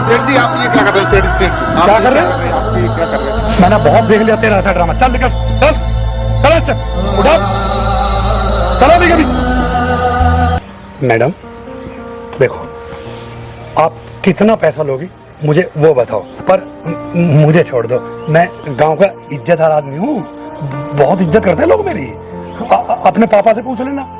सेठ जी आप ये क्या कर रहे हैं? सेठ सेठ क्या कर रहे हैं? आप ये क्या कर रहे हैं? मैंने बहुत देख लिया तेरा ऐसा ड्रामा। चल निकल, चल चल इससे, उठा, चलो अभी कभी। मैडम देखो, आप कितना पैसा लोगी मुझे वो बताओ, पर मुझे छोड़ दो। मैं गांव का इज्जतदार आदमी हूँ, बहुत इज्जत करते हैं लोग मेरी। अपने पापा से पूछ लेना।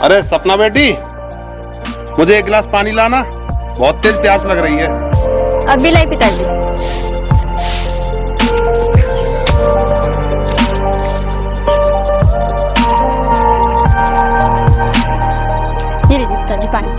अरे सपना बेटी, मुझे एक गिलास पानी लाना, बहुत तेज प्यास लग रही है। अभी लाई पिताजी। ये लीजिए पिताजी पानी।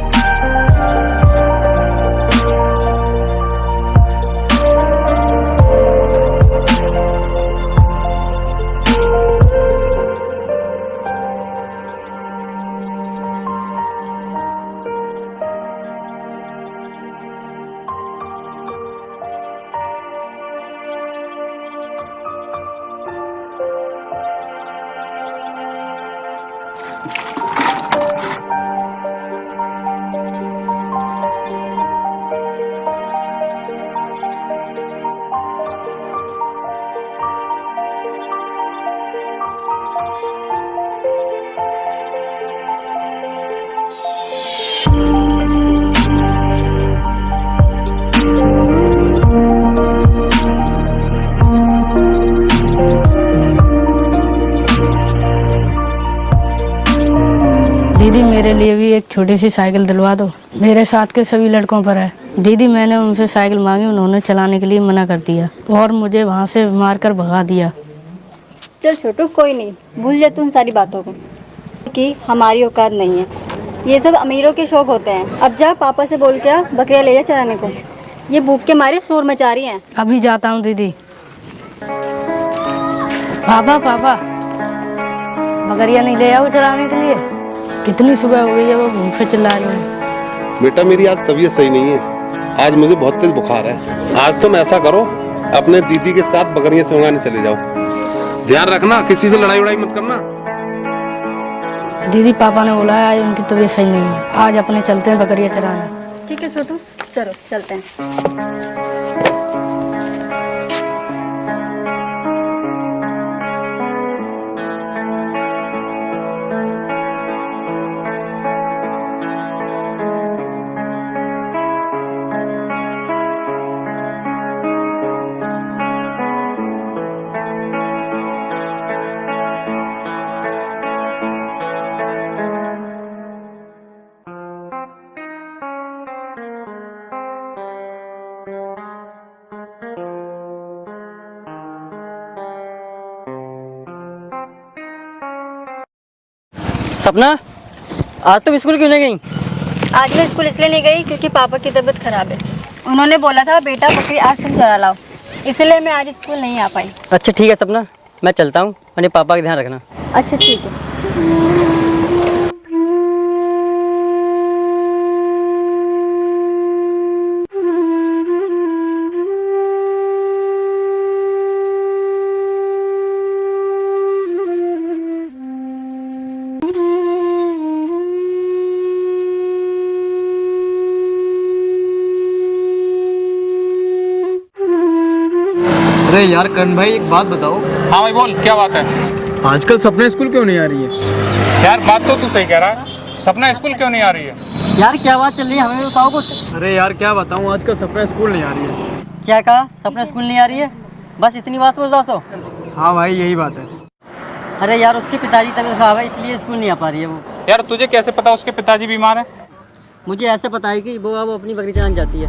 दीदी मेरे लिए भी एक छोटी सी साइकिल दिलवा दो, मेरे साथ के सभी लड़कों पर है। दीदी मैंने उनसे साइकिल मांगी, उन्होंने चलाने के लिए मना कर दिया और मुझे वहाँ से मारकर भगा दिया। चल छोटू, कोई नहीं, भूल जा तू उन सारी बातों को कि हमारी औकात नहीं है। ये सब अमीरों के शौक होते हैं। अब जा पापा से बोल के बकरियां ले जा चराने को, ये भूख के मारे शोर मचा रही हैं। अभी जाता हूँ दीदी। पापा पापा, बकरियां नहीं ले आओ चराने के लिए? कितनी सुबह हो गई है, वो भूख से चिल्ला रही है। बेटा मेरी आज तबीयत सही नहीं है, आज मुझे बहुत तेज बुखार है। आज तुम ऐसा करो, अपने दीदी के साथ बकरियां चुराने चले जाओ। ध्यान रखना, किसी से लड़ाई उड़ाई मत करना। दीदी पापा ने बोला है आज उनकी तबीयत सही नहीं है, आज अपने चलते हैं बकरियां चराने। ठीक है छोटू, चलो चलते हैं। सपना, आज तुम स्कूल क्यों नहीं गई? आज मैं स्कूल इसलिए नहीं गई क्योंकि पापा की तबीयत खराब है। उन्होंने बोला था बेटा बकरी आज तुम चरा लाओ, इसलिए मैं आज स्कूल नहीं आ पाई। अच्छा ठीक है सपना, मैं चलता हूँ, अपने पापा का ध्यान रखना। अच्छा ठीक है। अरे यार करण भाई, एक बात बताओ। हाँ भाई बोल, क्या बात है? आजकल सपना स्कूल क्यों नहीं आ रही है? यार बात तो तू सही कह रहा है, सपना स्कूल क्यों नहीं आ रही है? यार क्या बात चल रही है, हमें बताओ कुछ। अरे यार क्या बताऊँ, आजकल सपना स्कूल नहीं आ रही है। क्या कहा, सपना स्कूल नहीं आ रही है? बस इतनी बात बोल रहा हो? हाँ भाई यही बात है। अरे यार उसके पिताजी तबीयत खराब है, इसलिए स्कूल नहीं आ पा रही है वो। यार तुझे कैसे पता उसके पिताजी बीमार हैं? मुझे ऐसे पता है कि वो अब अपनी बकरी चलाने जाती है,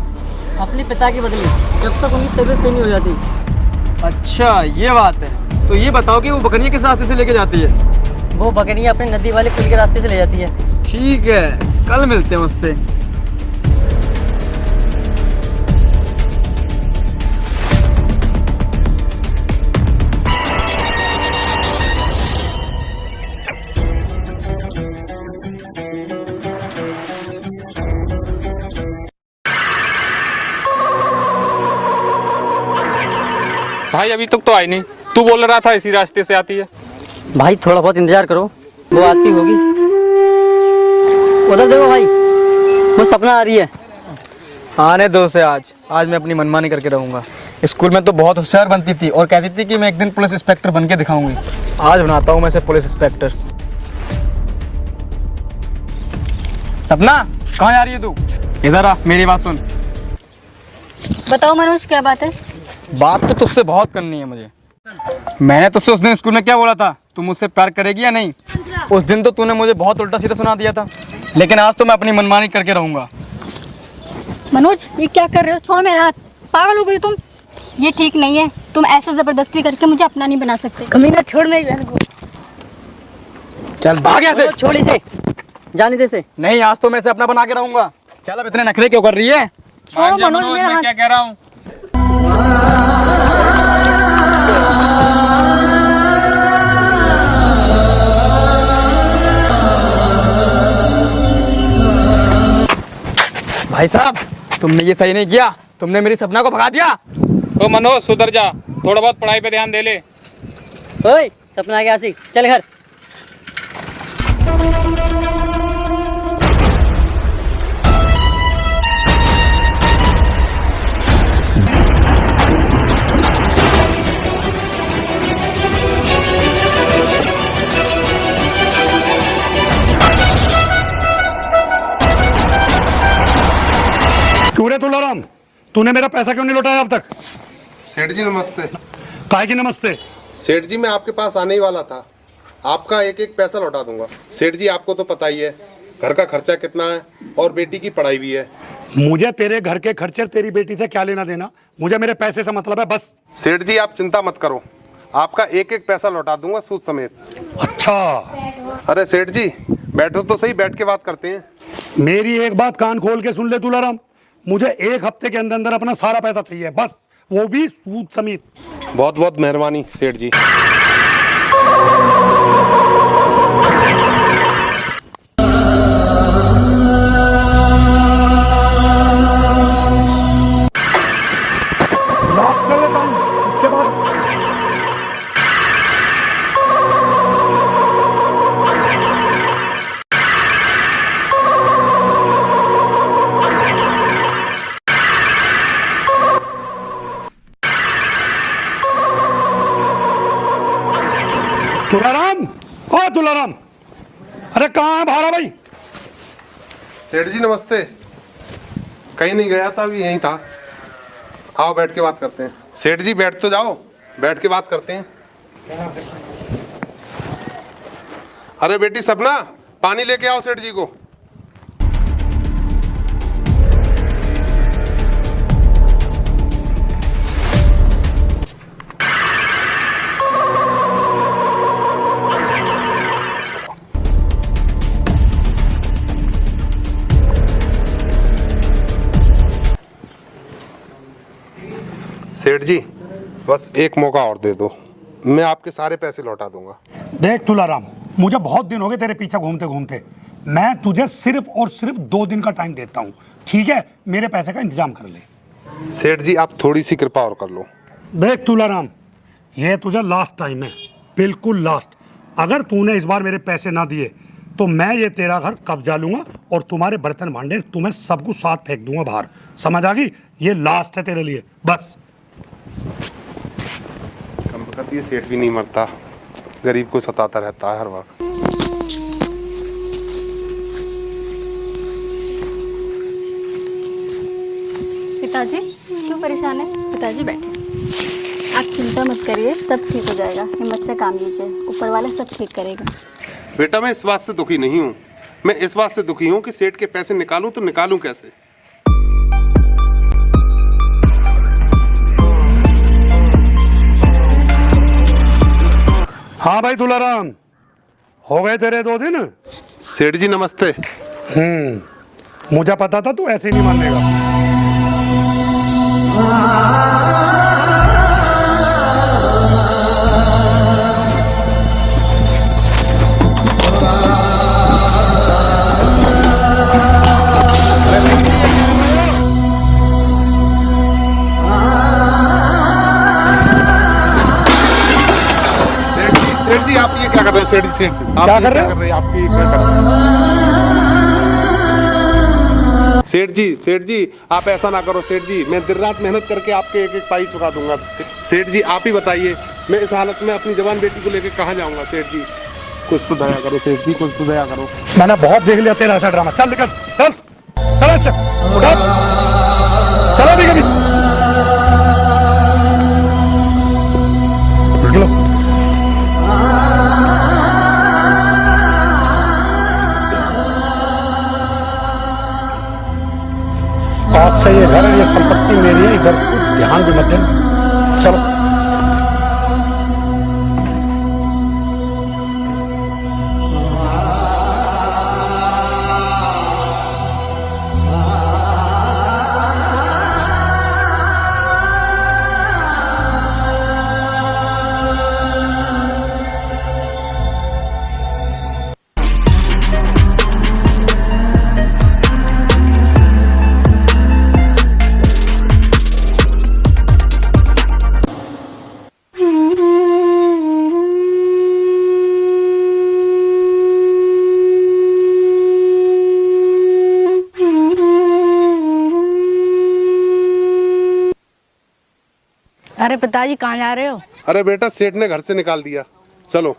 अपने पिता की बदली, जब तक उनकी तबीयत सही नहीं हो जाती। अच्छा ये बात है, तो ये बताओ कि वो बकरियाँ किस रास्ते से लेके जाती है? वो बकरियाँ अपने नदी वाले पुल के रास्ते से ले जाती है। ठीक है, कल मिलते हैं उससे। भाई अभी तक तो आई नहीं, तू बोल रहा था इसी रास्ते से आती है। भाई थोड़ा बहुत इंतजार करो, वो आती होगी। उधर देखो भाई, वो सपना आ रही है। आने दो उसे, आज मैं अपनी मनमानी करके रहूंगा। स्कूल में तो बहुत होशियार बनती थी और कहती थी कि मैं एक दिन पुलिस इंस्पेक्टर बन के दिखाऊंगी। आज बनाता हूँ मैं इसे पुलिस इंस्पेक्टर। सपना कहाँ जा रही है तू? इधर आ, मेरी बात सुन। बताओ मनोज, क्या बात है? बात तो तुझसे बहुत करनी है मुझे। मैंने तुझसे उस दिन स्कूल में क्या बोला था, तू मुझसे प्यार करेगी या नहीं? उस दिन तो तूने मुझे बहुत उल्टा सीधा सुना दिया था, लेकिन आज तो मैं अपनी मनमानी करके रहूंगा। मनोज ये क्या कर रहे हो? छोड़ो मेरा हाथ, पागल हो गई तुम। ये ठीक नहीं है, तुम ऐसे जबरदस्ती करके मुझे अपना नहीं बना सकते। कमीना छोड़ मेरी बहन को। चल भाग यहाँ से। छोड़ इसे, जाने दे से। नहीं, आज तो मैं इसे अपना बना के रहूंगा। चल अब इतने नखरे क्यों कर रही है? छोड़ो मनोज मेरा मैं हाथ। क्या कह रहा हूँ। भाई साहब, तुमने ये सही नहीं किया, तुमने मेरी सपना को भगा दिया। ओ मनोज सुधर जा, थोड़ा बहुत पढ़ाई पे ध्यान दे ले। ओए सपना क्या सी, चल घर। क्यों रे तुलाराम, तूने मेरा पैसा क्यों नहीं लौटाया अब तक? सेठ जी नमस्ते। काहे की नमस्ते? सेठ जी मैं आपके पास आने ही वाला था, आपका एक एक पैसा लौटा दूंगा। सेठ जी आपको तो पता ही है घर का खर्चा कितना है और बेटी की पढ़ाई भी है। मुझे तेरे घर के खर्चे तेरी बेटी से क्या लेना देना, मुझे मेरे पैसे से मतलब है बस। सेठ जी आप चिंता मत करो, आपका एक एक पैसा लौटा दूंगा सूद समेत। अच्छा, अरे सेठ जी बैठो तो सही, बैठ के बात करते हैं। मेरी एक बात कान खोल के सुन ले तुलाराम, मुझे एक हफ्ते के अंदर अंदर अपना सारा पैसा चाहिए बस, वो भी सूद समेत। बहुत बहुत मेहरबानी सेठ जी। लास्ट कर लेता हूं, इसके बाद तुलाराम, ओ तुलाराम, अरे कहाँ है भारा भाई? सेठ जी नमस्ते। कहीं नहीं गया था, अभी यहीं था। आओ बैठ के बात करते हैं। सेठ जी बैठ तो जाओ, बैठ के बात करते हैं। अरे बेटी सपना, पानी लेके आओ सेठ जी को। सेठ जी बस एक मौका और दे दो, मैं आपके सारे पैसे लौटा दूंगा। देख तुलाराम, मुझे बहुत दिन हो गए तेरे पीछे घूमते घूमते, मैं तुझे सिर्फ और सिर्फ 2 दिन का टाइम देता हूँ, ठीक है? मेरे पैसे का इंतजाम कर ले। सेठ जी आप थोड़ी सी कृपा और कर लो। देख तुलाराम, ये तुझे लास्ट टाइम है, बिल्कुल लास्ट। अगर तूने इस बार मेरे पैसे ना दिए तो मैं ये तेरा घर कब्जा लूंगा और तुम्हारे बर्तन भांडे तुम्हें सब कुछ साथ फेंक दूंगा बाहर, समझ आ गई? ये लास्ट है तेरे लिए बस। कम वक्त ये सेठ भी नहीं मरता, गरीब को सताता रहता है हर वक्त। पिताजी क्यों परेशान है? पिताजी बैठे, आप चिंता मत करिए, सब ठीक हो जाएगा। हिम्मत से काम लीजिए, ऊपर वाला सब ठीक करेगा। बेटा मैं इस बात से दुखी नहीं हूँ, मैं इस बात से दुखी हूँ कि सेठ के पैसे निकालूं तो निकालूं कैसे। हाँ भाई तुलाराम, हो गए तेरे 2 दिन? सेठ जी नमस्ते। मुझे पता था तू ऐसे नहीं मानेगा। सेठ जी आप ये क्या कर रहे हैं? सेठ जी आप क्या ये कर रहे हैं? आप ये क्या कर रहे हैं? सेठ जी आप ऐसा ना करो। सेठ जी मैं दिन रात मेहनत करके आपके एक एक पाई चुका दूंगा। सेठ जी आप ही बताइए, मैं इस हालत में अपनी जवान बेटी को लेकर कहाँ जाऊंगा? सेठ जी कुछ तो दया करो। सेठ जी कुछ तो दया करो। मैंने बहुत देख लिया तेरा ऐसा ड्रामा। चल निकल, चल चल अच्छा उठा, चलो भी कभी निकलो। आज से ये घर, ये संपत्ति मेरी है, इधर ध्यान भी मत देना। चलो अरे पिताजी कहाँ जा रहे हो? अरे बेटा सेठ ने घर से निकाल दिया, चलो।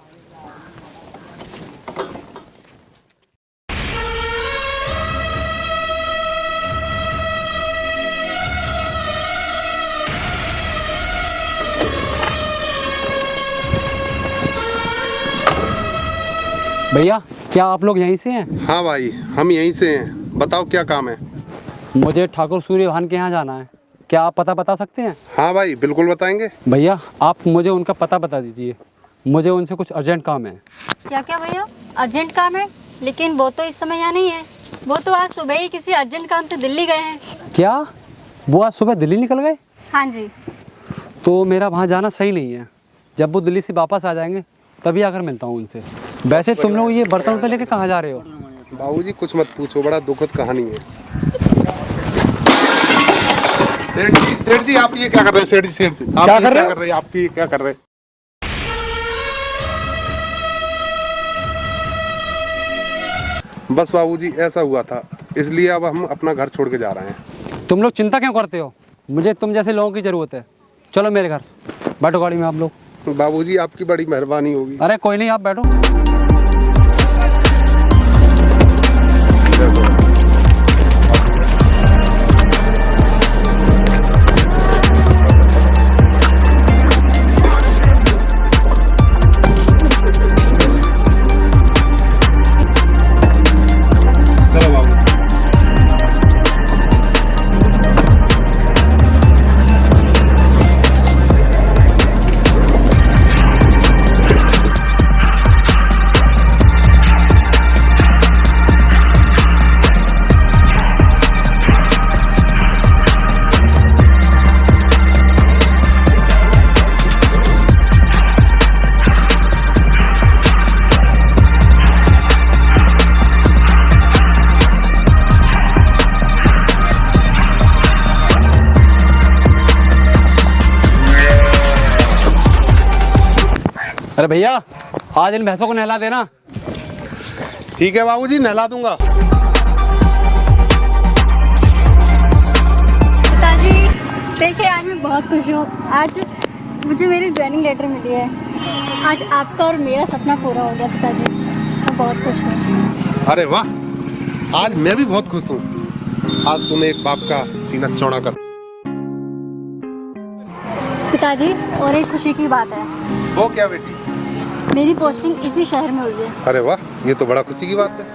भैया क्या आप लोग यहीं से हैं? हाँ भाई हम यहीं से हैं, बताओ क्या काम है? मुझे ठाकुर सूर्यभान के यहाँ जाना है, क्या आप पता बता सकते हैं? हाँ भाई बिल्कुल बताएंगे। भैया आप मुझे उनका पता बता दीजिए, मुझे उनसे कुछ अर्जेंट काम है। क्या क्या भैया अर्जेंट काम है? लेकिन वो तो इस समय यहाँ नहीं है, वो तो आज सुबह ही किसी अर्जेंट काम से दिल्ली गए हैं। क्या वो आज सुबह दिल्ली निकल गए? हाँ जी। तो मेरा वहाँ जाना सही नहीं है, जब वो दिल्ली से वापस आ जाएंगे तभी आकर मिलता हूँ उनसे। वैसे तुम लोग ये बर्तन उतर लेके कहाँ जा रहे हो? बाबूजी कुछ मत पूछो, बड़ा दुखद कहानी है। सेठ जी आप ये क्या कर रहे हैं? सेठ जी आप क्या ये कर रहे कर रहे हैं? आप ये क्या कर रहे हैं? बस बाबूजी ऐसा हुआ था, इसलिए अब हम अपना घर छोड़ के जा रहे हैं। तुम लोग चिंता क्यों करते हो? मुझे तुम जैसे लोगों की ज़रूरत है। चलो मेरे घर, बैठो गाड़ी में आप लोग। बाबूजी आपकी बड़ी मेहरबानी होगी। अरे कोई नहीं, आप बैठो। अरे भैया आज इन भैंसों को नहला देना। ठीक है बाबूजी, नहला दूंगा। पिताजी देखिए आज मैं बहुत खुश हूँ, आज मुझे मेरी ज्वाइनिंग लेटर मिली है। आज आपका और मेरा सपना पूरा हो गया पिताजी, मैं बहुत खुश हूँ। अरे वाह, आज मैं भी बहुत खुश हूँ। आज तूने एक बाप का सीना चौड़ा कर पिताजी, और एक खुशी की बात है, वो क्या बेटी? मेरी पोस्टिंग इसी शहर में हुई है। अरे वाह, ये तो बड़ा खुशी की बात है।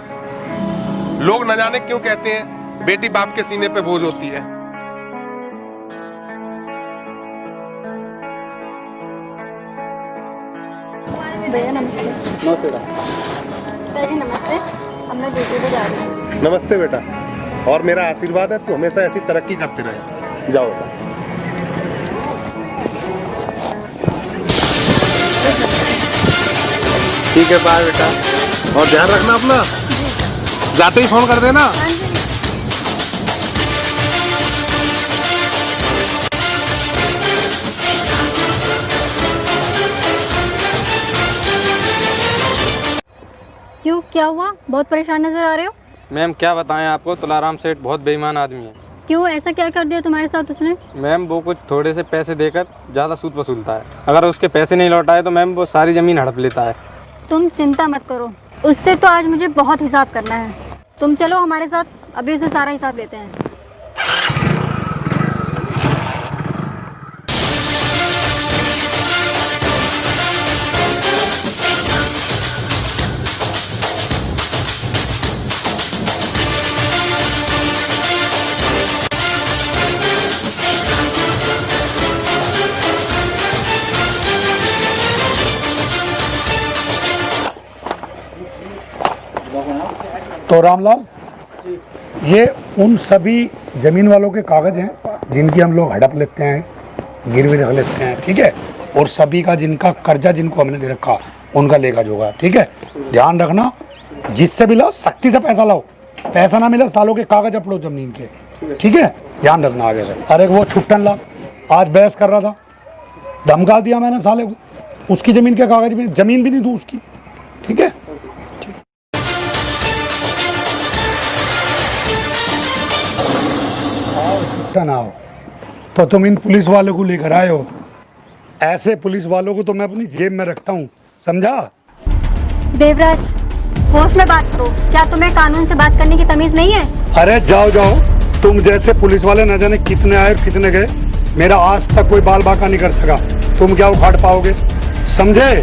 लोग न जाने क्यों कहते हैं बेटी बाप के सीने पे बोझ होती है। भैया नमस्ते। नमस्ते पिताजी नमस्ते, अब मैं ड्यूटी पे जा रही हूँ। नमस्ते बेटा, और मेरा आशीर्वाद है तू हमेशा ऐसी तरक्की करते रहे। जाओ बेटा। ठीक है, बाय बेटा, और ध्यान रखना अपना, जाते ही फोन कर देना। हाँ जी। क्यों, क्या हुआ? बहुत परेशान नजर आ रहे हो। मैम क्या बताएं आपको, तुलाराम सेठ बहुत बेईमान आदमी है। क्यों, ऐसा क्या कर दिया तुम्हारे साथ उसने? मैम वो कुछ थोड़े से पैसे देकर ज़्यादा सूद वसूलता है। अगर उसके पैसे नहीं लौटाए तो मैम वो सारी ज़मीन हड़प लेता है। तुम चिंता मत करो, उससे तो आज मुझे बहुत हिसाब करना है। तुम चलो हमारे साथ, अभी उसे सारा हिसाब लेते हैं। तो रामलाल, ये उन सभी जमीन वालों के कागज हैं जिनकी हम लोग हड़प लेते हैं, गिरवी रख लेते हैं, ठीक है। और सभी का जिनका कर्जा जिनको हमने दे रखा उनका लेखा जोखा, ठीक है। ध्यान रखना, जिससे भी लाओ सख्ती से पैसा लाओ, पैसा ना मिले सालों के कागज अपड़ो जमीन के, ठीक है। ध्यान रखना आगे से। अरे वो छुट्टन ला आज बहस कर रहा था, धमका दिया मैंने साले को, उसकी जमीन के कागज भी, जमीन भी नहीं दूँ उसकी, ठीक है। ना हो तो तुम इन पुलिस वालों को लेकर आए हो, ऐसे पुलिस वालों को तो मैं अपनी जेब में रखता हूँ, समझा। देवराज, होश में बात करो, क्या तुम्हें कानून से बात करने की तमीज नहीं है? अरे जाओ जाओ, तुम जैसे पुलिस वाले न जाने कितने आए और कितने गए, मेरा आज तक कोई बाल बाका नहीं कर सका, तुम क्या उखाड़ पाओगे, समझे।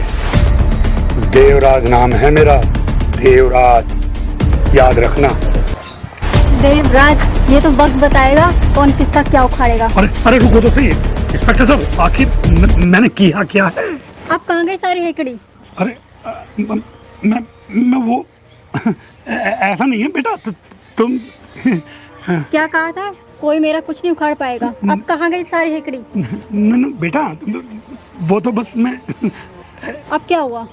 देवराज नाम है मेरा, देवराज, याद रखना। देवराज, ये तो वक्त बताएगा कौन किसका क्या उखाड़ेगा। अरे रुको तो सही, इंस्पेक्टर साहब, आखिर मैंने किया क्या है? आप कहाँ गई सारी हेकड़ी? अरे मैं वो ऐसा नहीं है बेटा, तुम क्या कहा था? कोई मेरा कुछ नहीं उखाड़ पाएगा। अब कहाँ गई सारी हेकड़ी? न बेटा, वो तो बस मैं। अब क्या हुआ?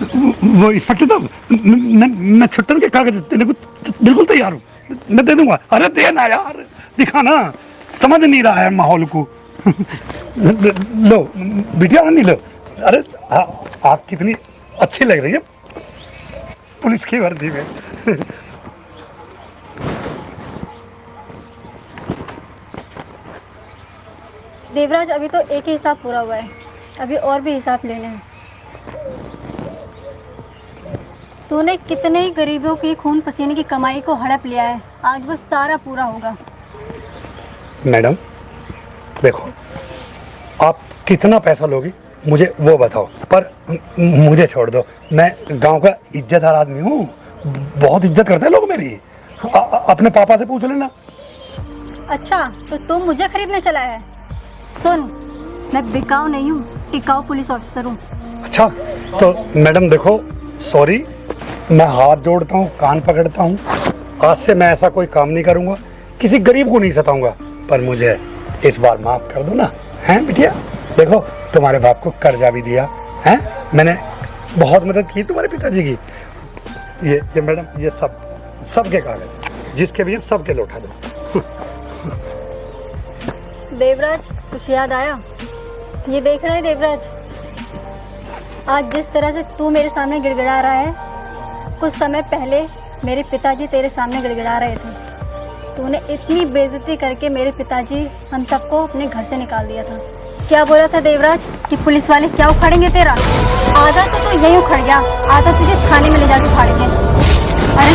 वो इंस्पेक्टर साहब, मैं छुट्टन के कागज देने को बिल्कुल तैयार हूँ, मैं दे दूंगा। अरे देना यार, दिखाना, समझ नहीं रहा है माहौल को। लो बिटिया, नहीं लो। अरे आप कितनी अच्छी लग रही है पुलिस की वर्दी में। देवराज, अभी तो एक ही हिसाब पूरा हुआ है, अभी और भी हिसाब लेने हैं। तूने कितने ही गरीबों की खून पसीने की कमाई को हड़प लिया है, आज वो सारा पूरा होगा। मैडम देखो, आप कितना पैसा लोगी मुझे वो बताओ, पर मुझे छोड़ दो, मैं गांव का इज्जतदार आदमी हूँ, बहुत इज्जत करते हैं लोग मेरी। अपने पापा से पूछ लेना। अच्छा, तो तुम मुझे खरीदने चला है? सुन, मैं बिकाऊ नहीं हूँ, टिकाऊ पुलिस ऑफिसर हूँ। अच्छा, तो मैडम देखो, सॉरी, मैं हाथ जोड़ता हूँ, कान पकड़ता हूँ, आज से मैं ऐसा कोई काम नहीं करूँगा, किसी गरीब को नहीं सताऊंगा, पर मुझे इस बार माफ कर दो ना, हैं बिटिया। देखो, तुम्हारे बाप को कर्जा भी दिया है, मैंने बहुत मदद की तुम्हारे पिताजी की। ये मैडम, ये सबके कागज जिसके भी हैं सबके लौटा दो। देवराज, कुछ याद आया? ये देख रहे हैं देवराज, आज जिस तरह से तू मेरे सामने गिड़गिड़ा रहा है, कुछ समय पहले मेरे पिताजी तेरे सामने गिड़गिड़ा रहे थे। तूने इतनी बेइज्जती करके मेरे पिताजी हम सबको अपने घर से निकाल दिया था। क्या बोला था देवराज कि पुलिस वाले क्या उखाड़ेंगे तेरा? आधा तो यही उखड़ गया, आधा तुझे थाने में ले जाके उखाड़ेंगे। अरे